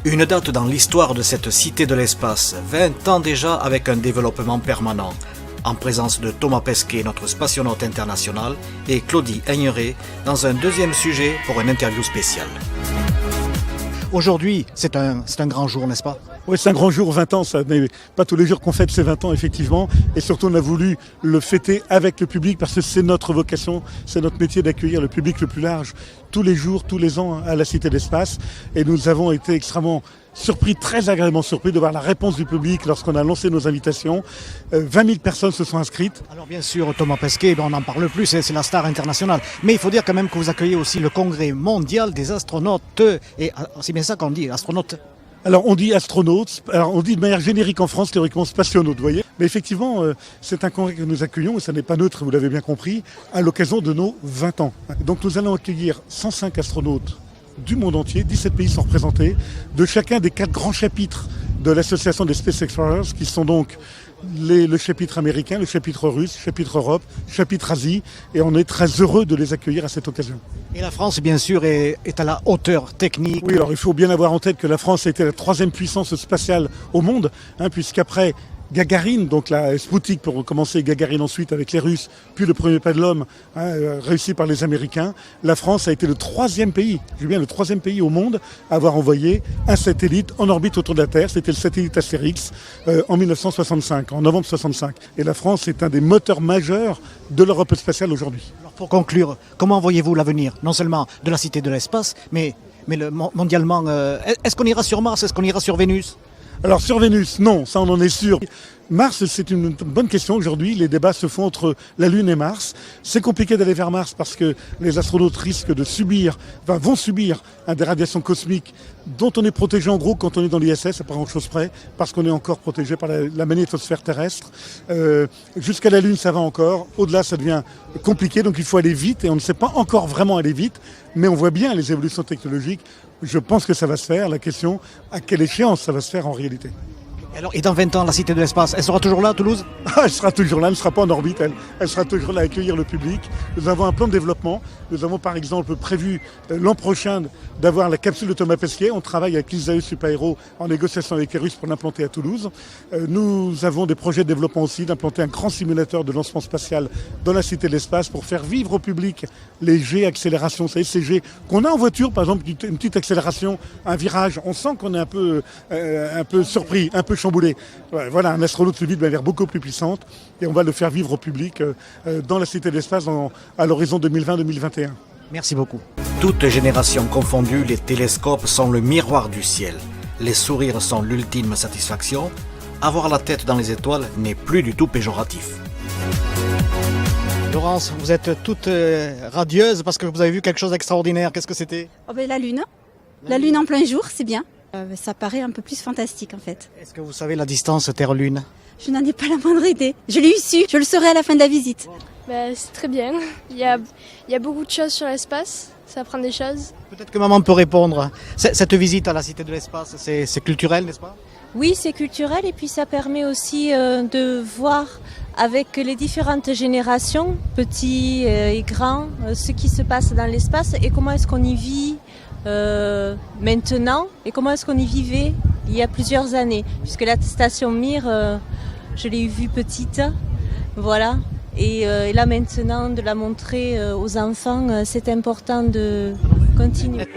Une date dans l'histoire de cette cité de l'espace, 20 ans déjà avec un développement permanent. En présence de Thomas Pesquet, notre spationaute international, et Claudie Aigneret, dans un deuxième sujet pour une interview spéciale. Aujourd'hui, c'est un grand jour, n'est-ce pas? Oui, c'est un grand jour, 20 ans, ça n'est pas tous les jours qu'on fête ces 20 ans, effectivement. Et surtout, on a voulu le fêter avec le public parce que c'est notre vocation, c'est notre métier d'accueillir le public le plus large tous les jours, tous les ans à la Cité de l'Espace. Et nous avons été extrêmement surpris, très agréablement surpris de voir la réponse du public lorsqu'on a lancé nos invitations. 20 000 personnes se sont inscrites. Alors bien sûr, Thomas Pesquet, on n'en parle plus, c'est la star internationale. Mais il faut dire quand même que vous accueillez aussi le congrès mondial des astronautes. Et c'est bien ça qu'on dit, astronautes. Alors on dit astronautes, alors on dit de manière générique en France, théoriquement spationautes, vous voyez. Mais effectivement, c'est un congrès que nous accueillons, et ça n'est pas neutre, vous l'avez bien compris, à l'occasion de nos 20 ans. Donc nous allons accueillir 105 astronautes du monde entier, 17 pays sont représentés, de chacun des 4 grands chapitres de l'association des Space Explorers, qui sont donc le chapitre américain, le chapitre russe, le chapitre Europe, le chapitre Asie, et on est très heureux de les accueillir à cette occasion. Et la France, bien sûr, est à la hauteur technique. Oui, alors il faut bien avoir en tête que la France a été la 3e puissance spatiale au monde, puisqu'après Gagarine, donc la Sputnik pour commencer, Gagarine ensuite avec les Russes, puis le premier pas de l'homme réussi par les Américains, la France a été le 3e pays, le 3e pays au monde à avoir envoyé un satellite en orbite autour de la Terre. C'était le satellite Astérix en 1965, en novembre 65. Et la France est un des moteurs majeurs de l'Europe spatiale aujourd'hui. Alors pour conclure, comment voyez-vous l'avenir, non seulement de la Cité de l'Espace, mais mondialement, est-ce qu'on ira sur Mars, est-ce qu'on ira sur Vénus ? Alors sur Vénus, non, ça on en est sûr. Mars, c'est une bonne question aujourd'hui. Les débats se font entre la Lune et Mars. C'est compliqué d'aller vers Mars parce que les astronautes risquent vont subir des radiations cosmiques dont on est protégé en gros quand on est dans l'ISS, à pas grand chose près, parce qu'on est encore protégé par la magnétosphère terrestre. Jusqu'à la Lune, ça va encore. Au-delà, ça devient compliqué, donc il faut aller vite et on ne sait pas encore vraiment aller vite, mais on voit bien les évolutions technologiques. Je pense que ça va se faire. La question, à quelle échéance ça va se faire en réalité? Et dans 20 ans, la Cité de l'Espace, elle sera toujours là à Toulouse? Elle sera toujours là, elle ne sera pas en orbite, elle sera toujours là à accueillir le public. Nous avons un plan de développement. Nous avons par exemple prévu l'an prochain d'avoir la capsule de Thomas Pesquet. On travaille avec l'Isaeus Super-Héros en négociation avec les Russes pour l'implanter à Toulouse. Nous avons des projets de développement aussi, d'implanter un grand simulateur de lancement spatial dans la Cité de l'Espace pour faire vivre au public les jets accélération. Vous savez, ces jets qu'on a en voiture, par exemple, une petite accélération, un virage. On sent qu'on est un peu surpris, un peu chamboulé. Voilà, un astronaute se vit de manière beaucoup plus puissante et on va le faire vivre au public dans la Cité de l'Espace à l'horizon 2020-2021. Merci beaucoup. Toutes générations confondues, les télescopes sont le miroir du ciel. Les sourires sont l'ultime satisfaction. Avoir la tête dans les étoiles n'est plus du tout péjoratif. Laurence, vous êtes toute radieuse parce que vous avez vu quelque chose d'extraordinaire. Qu'est-ce que c'était? La Lune. La Lune en plein jour, c'est bien. Ça paraît un peu plus fantastique en fait. Est-ce que vous savez la distance Terre-Lune? Je n'en ai pas la moindre idée. Je l'ai eu su, je le saurai à la fin de la visite. C'est très bien. Il y a beaucoup de choses sur l'espace. Ça apprend des choses. Peut-être que maman peut répondre. Cette visite à la Cité de l'Espace, c'est culturel, n'est-ce pas? Oui, c'est culturel et puis ça permet aussi de voir avec les différentes générations, petits et grands, ce qui se passe dans l'espace et comment est-ce qu'on y vit maintenant et comment est-ce qu'on y vivait il y a plusieurs années. Puisque la station Mir, je l'ai vue petite, voilà. Et là maintenant, de la montrer aux enfants, c'est important de continuer.